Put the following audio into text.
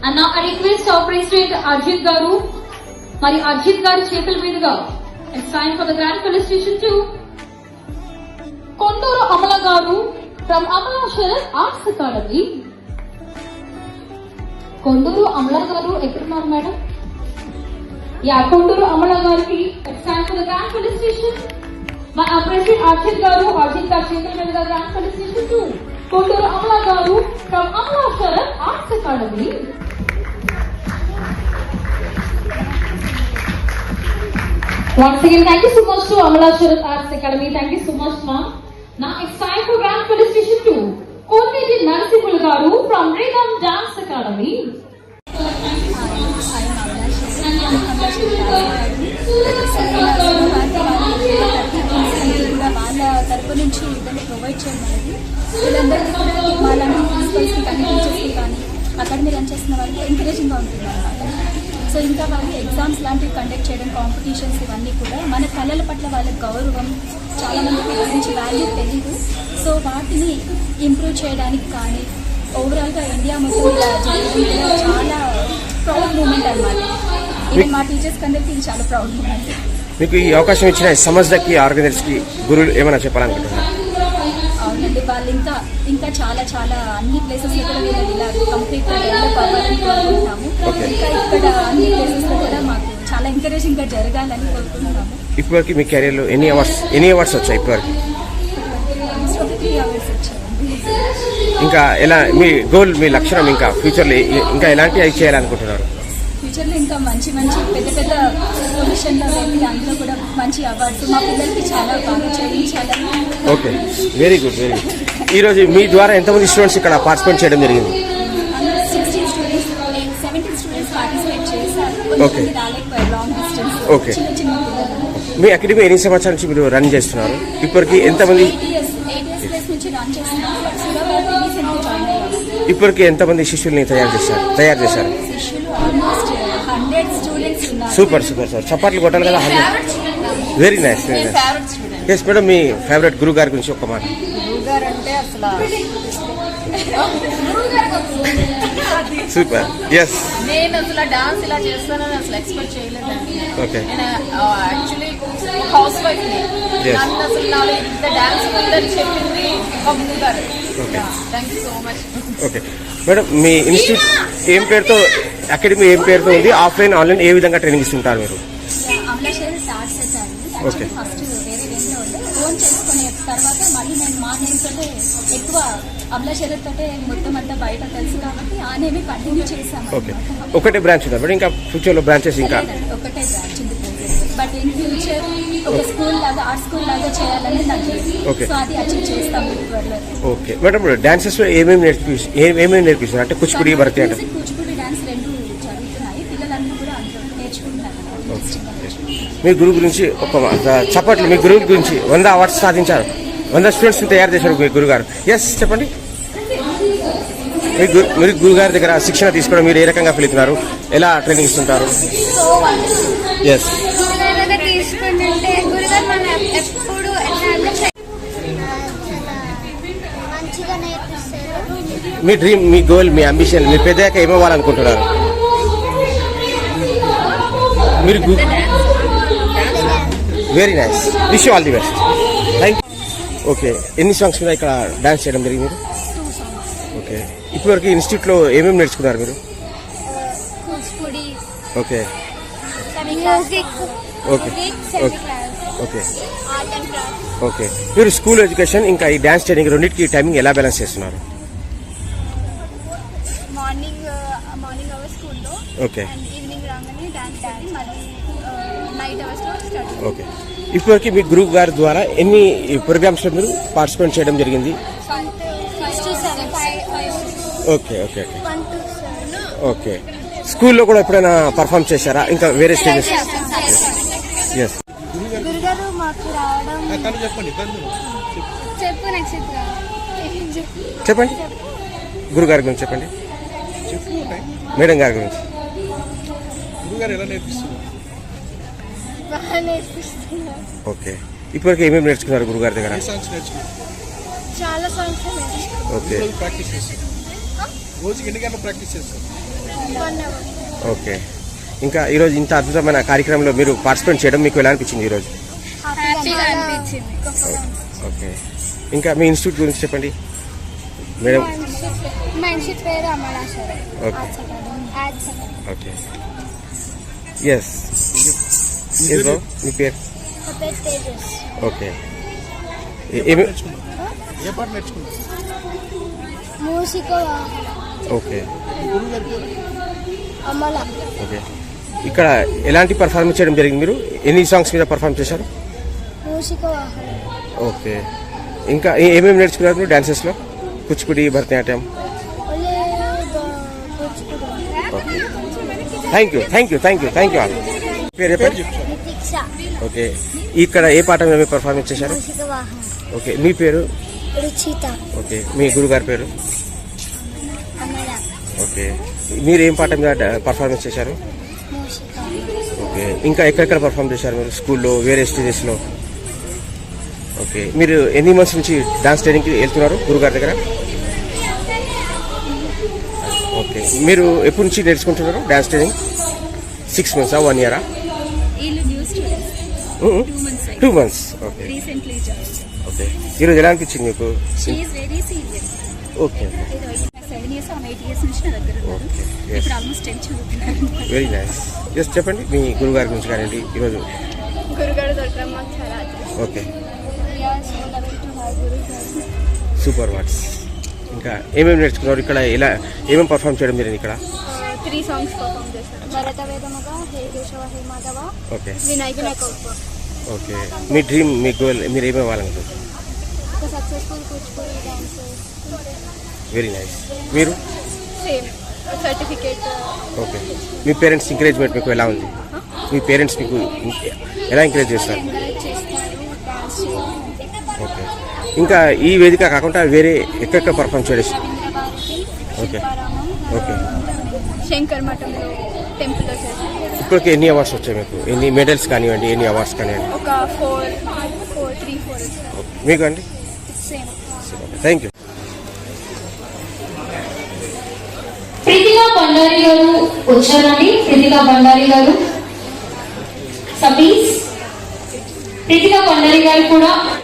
And now I request our President Arjit Garu, Mari Arjit Garu Chetal Meduga. It's time for the grand felicitation to Konduru Amala Garu from Amala Sharat Arts Academy. Konduru Amala Garu, ekkunaru madam? Yeah, Konduru Amala Garu. It's time for the grand felicitation. My President Arjit Garu Chetal Meduga grand felicitation to Konduru Amala Garu from Amala Sharat Arts Academy. Once again, thank you so much to Amala Sharat Arts Academy. Thank you so much, ma'am. Now it's time for grand felicitation to Konneti Narasimhulu Garu from Rhythm Dance Academy. వాళ్ళ తరపు నుంచి ఇవన్నీ provide చేయమనేది వీళ్ళందరికీ కూడా వాళ్ళని ప్రిన్సిపల్స్కి కానీ టీచర్స్కి కానీ అకాడమీ రన్ చేస్తున్న వాళ్ళకి ఎంకరేజింగ్గా ఉంటుంది అన్నమాట. సో ఇంకా వాళ్ళు ఎగ్జామ్స్ లాంటివి కండక్ట్ చేయడం, కాంపిటీషన్స్ ఇవన్నీ కూడా మన కళల పట్ల వాళ్ళకి గౌరవం, చాలామందికి గురించి వాల్యూ తెలియదు. సో వాటిని ఇంప్రూవ్ చేయడానికి కానీ ఓవరాల్గా ఇండియా మొత్తం ఇలా జరగడం చాలా ప్రౌడ్ మూమెంట్ అన్నమాట. ఇది మా టీచర్స్కి అందరికీ ఇది చాలా ప్రౌడ్ మూమెంట్. మీకు ఈ అవకాశం ఇచ్చిన సమజ్కి ఆర్గనైజర్స్కి గురువులు ఏమైనా చెప్పాలనుకుంటున్నారు? అవునండి, వాళ్ళు ఇంకా చాలా చాలా అన్ని ప్లేసెస్లో కూడా వీళ్ళు ఇలా కంప్లీట్గా డెవలప్ అవ్వాలని కోరుకుంటున్నాము. ఇంకా ఇక్కడ అన్ని ప్లేసెస్లో కూడా మాకు చాలా ఎంకరేజింగ్గా జరగాలని కోరుకుంటున్నాము. ఇప్పటివరకు మీ కెరీర్లో ఎన్ని అవార్డ్స్ వచ్చాయి ఇప్పటివరకు? 3 అవార్డ్స్ వచ్చాయండి. ఇంకా ఎలా మీ గోల్, మీ లక్ష్యం ఇంకా ఫ్యూచర్లో ఇంకా ఎలాంటి అవి చేయాలనుకుంటున్నారు? ఫ్యూచర్లో ఇంకా మంచి పెద్ద పొజిషన్లో వెళ్ళి అందులో కూడా మంచి అవార్డ్స్ మా పిల్లలకి చాలా బాగా చేయించాలని. Okay, very good. ఈరోజు మీ ద్వారా ఎంతమంది స్టూడెంట్స్ ఇక్కడ పార్టిసిపేట్ చేయడం జరిగింది? 16 స్టూడెంట్స్, 17 స్టూడెంట్స్ పార్టిసిపేట్ చేశారు. ఓకే, రాలేకపోయారు లాంగ్ డిస్టెన్స్. ఓకే. చిన్న పిల్లలు. మీ అకాడమీ ఎన్ని సంవత్సరాల నుంచి మీరు రన్ చేస్తున్నారు? ఇప్పటికి ఎంతమంది? 8 years నుంచి రన్ చేస్తున్నారు. రీసెంట్గా జాయిన్ అయ్యారు. ఇప్పటికి ఎంతమంది శిష్యుల్ని తయారు చేశారు? శిష్యులు ఆల్మోస్ట్ 100 స్టూడెంట్స్ ఉన్నారు. సూపర్ సార్, చప్పట్లు కొట్టాలి కదా. Very nice. ఎస్ మేడం, మీ ఫేవరెట్ గురువు గారి గురించి ఒక మాట. గురువుగారు అంటే అసలు సూపర్. ఎస్, నేను అసలు డాన్స్ ఇలా చేస్తానని అసలు ఎక్స్పెక్ట్ చేయలేదండి. ఓకే. నేను యాక్చువల్లీ హౌస్ వైఫ్ నన్ను అసలు నాలో ఇంత డాన్స్ ఉందని చెప్పింది మా గురువుగారు. Thank you so much. Okay madam, me institute ఏం పేరుతో, అకాడమీ ఏం పేరుతో ఉంది? ఆఫ్లైన్, ఆన్లైన్ ఏ విధంగా ట్రైనింగ్ ఇస్తుంటారు మీరు? అమలా షేర్ స్టార్ట్ చేశాను. ఓకే. ఫస్ట్ వేరే వేరే ఉండే ఓన్ చేసుకునే తర్వాత మళ్ళీ నేను మా నేమ్ తోటే ఎక్కువ అమలా షేర్ తోటే మొత్తం అంతా బయట తెలుసు కాబట్టి ఆ నేమే కంటిన్యూ చేశాను. ఓకే, ఒకటే బ్రాంచ్ ఉందా మేడం? ఇంకా ఫ్యూచర్లో బ్రాంచెస్ ఇంకా? ఒకటే బ్రాంచ్ ఉంది, బట్ ఇన్ ఫ్యూచర్ ఒక స్కూల్ లాగా, ఆర్ట్ స్కూల్ లాగా చేయాలని నాకు. ఓకే. సో అది అచీవ్ చేస్తాము త్వరలో. ఓకే మేడం, డాన్సెస్ లో ఏమేమి నేర్పిస్తారు? అంటే కూచిపూడి, భరతి అంటే? కూచిపూడి డాన్స్ 2 జరుగుతున్నాయి. పిల్లలందరూ కూడా అందులో నేర్చుకుంటున్నారు. మీ గురువు గురించి ఒక చప్పట్లు. మీ గురువు గురించి 100 అవార్డ్స్ సాధించారు, 100 స్టూడెంట్స్ చేశారు మీ గురుగారు. ఎస్, చెప్పండి. మీరు గురుగారి దగ్గర శిక్షణ తీసుకోవడం మీరు ఏ రకంగా ఫీల్ అవుతున్నారు? ఎలా ట్రైనింగ్ ఇస్తుంటారు? ఎస్, తీసుకుంటుంటే గురుగారు మనం ఎప్పుడు మంచిగా నేర్పిస్తారు. మీ డ్రీమ్, మీ గోల్, మీ అంబిషన్, మీ పెద్దగా ఏమవ్వాలనుకుంటున్నారు? మీరు very nice, wish you all the best. Thank you. Okay, ఎన్ని సాంగ్స్ మీద ఇక్కడ డాన్స్ చేయడం జరిగింది మీరు? 2 songs. ఓకే, ఇప్పటివరకు ఇన్స్టిట్యూట్లో ఏమేమి నేర్చుకున్నారు మీరు? Kuchipudi, okay music, okay okay art and craft. Okay, మీరు స్కూల్ ఎడ్యుకేషన్ ఇంకా ఈ డాన్స్ ట్రైనింగ్ రెండింటికి టైమింగ్ ఎలా బ్యాలెన్స్ చేస్తున్నారు? మార్నింగ్ అవర్స్ స్కూల్లో, ఓకే. అండ్ ఈవినింగ్ రాగానే డాన్స్ మళ్ళీ నైట్ అవర్స్లో స్టడీ. ఓకే, ఇప్పటివరకు మీ గురువు గారి ద్వారా ఎన్ని ప్రోగ్రామ్స్లో మీరు పార్టిసిపేట్ చేయడం జరిగింది? 1 to 7. 5. Okay okay okay 1 to 7. Okay, స్కూల్లో కూడా ఎప్పుడైనా పర్ఫామ్ చేశారా ఇంకా వేరే స్టేజెస్? ఎస్. గురుగారు మాకు రావడం. చెప్పు నక్షత్ర. చెప్పండి, గురుగారి గురించి చెప్పండి. మేడం గారి గురించి. గురుగారు ఎలా నేర్పిస్తున్నారు? బాగా నేర్పిస్తున్నారు. ఓకే, ఇప్పటివరకు ఏమేమి నేర్చుకున్నారు గురుగారి దగ్గర? చాలా సాంగ్స్ నేర్చుకున్నాను. ఓకే, ప్రాక్టీస్ చేస్తారు. రోజుకి ఎన్ని గంటలు ప్రాక్టీస్ చేస్తారు? 1 hour. ఓకే. ఇంకా ఈరోజు ఇంత అద్భుతమైన కార్యక్రమంలో మీరు పార్టిసిపేట్ చేయడం మీకు ఎలా అనిపించింది ఈరోజు? హ్యాపీగా అనిపించింది. ఓకే. ఇంకా మీ ఇన్స్టిట్యూట్ గురించి చెప్పండి మేడం. మా ఇన్స్టిట్యూట్ పేరు అమలాశ్వరం. ఓకే. ఓకే. ఎస్ బ్రో, మీ పేరు? తేజస్. ఓకే. ఏమి? ఏ పాట నేర్చుకున్నారు? మూసిక ఓకే. అమల. ఓకే. ఇక్కడ ఎలాంటి పర్ఫార్మెన్స్ చేయడం జరిగింది? మీరు ఎన్ని సాంగ్స్ మీద పర్ఫార్మ్ చేశారు? మూసిక వాహనం. ఓకే. ఇంకా ఏమేమి నేర్చుకున్నారు మీరు డాన్సెస్లో? Kuchipudi, Bharatanatyam? Thank you all. పేరు చెప్పండి. నితిక్ష. ఓకే. ఇక్కడ ఏ పాట మీద పర్ఫార్మెన్స్ చేశారు? మూసిక వాహనం. ఓకే. మీ పేరు? రుచిత. ఓకే. మీ గురుగారి పేరు? అమల. ఓకే. మీరు ఏం పాట మీద పర్ఫార్మెన్స్ చేశారు? మూసిక. ఓకే. ఇంకా ఎక్కడెక్కడ పర్ఫార్మ్ చేశారు మీరు? స్కూల్లో, వేరే స్టేజెస్లో? ఓకే. మీరు ఎన్ని మంత్స్ నుంచి డాన్స్ ట్రైనింగ్కి వెళ్తున్నారు గురుగారి దగ్గర? ఓకే. మీరు ఎప్పటి నుంచి నేర్చుకుంటున్నారు డాన్స్ ట్రైనింగ్? 6 months, 1 year? వీళ్ళు new students 2 months. Okay. Recently join. Okay. ఈరోజు ఎలా అనిపించింది మీకు? She is very serious. Okay. 7 years 8 years నుంచి నా దగ్గర ఉన్నారు. ఓకే. ఇప్పుడు ఆల్మోస్ట్ 10 చదువుతున్నారు. Very nice. జస్ట్ చెప్పండి మీ గురుగారి గురించి కానివ్వండి ఈరోజు. గురుగారు దొరకడం మాకు చాలా అదృష్టం. ఓకే. గురుగారు సూపర్ వర్డ్స్. ఇంకా ఏమేమి నేర్చుకున్నారు ఇక్కడ? ఎలా ఏమేమి పర్ఫామ్ చేయడం జరిగింది ఇక్కడ? 3 songs పర్ఫామ్ చేశాను. భరత వేదముగా, హే కేశవ హే మాధవ, ఓకే. వినాయక ఉత్సవ. ఓకే. మీ డ్రీమ్, మీ గోల్, మీరు ఏమేమి అవ్వాలనుకుంటున్నారు? ఒక successful Kuchipudi dancer. Very nice. మీరు? Same certificate. ఓకే. మీ పేరెంట్స్ ఎంకరేజ్మెంట్ మీకు ఎలా ఉంది? మీ పేరెంట్స్ మీకు ఎలా ఎంకరేజ్ చేస్తారు? ఎంకరేజ్ చేస్తారు డాన్స్ చేయడం. ఓకే. ఇంకా ఈ వేదిక కాకుండా వేరే ఎక్కడెక్కడ పర్ఫామ్ చేయడం? రవీంద్ర భారతి, ఓకే. శిల్పారామం, ఓకే. శంకర్ మఠంలో టెంపుల్లో చేశాను. ఇప్పటికి ఎన్ని అవార్డ్స్ వచ్చాయి మీకు? ఎన్ని మెడల్స్ కానివ్వండి, ఎన్ని అవార్డ్స్ కానివ్వండి? ఒక 3-4 ఓకే. మీకు అండి? Same. Thank you. Preethika Bandari గారు వచ్చారండి. ప్రీతికా బండారి గారు సబీస్. ప్రీతికా బండారి గారు కూడా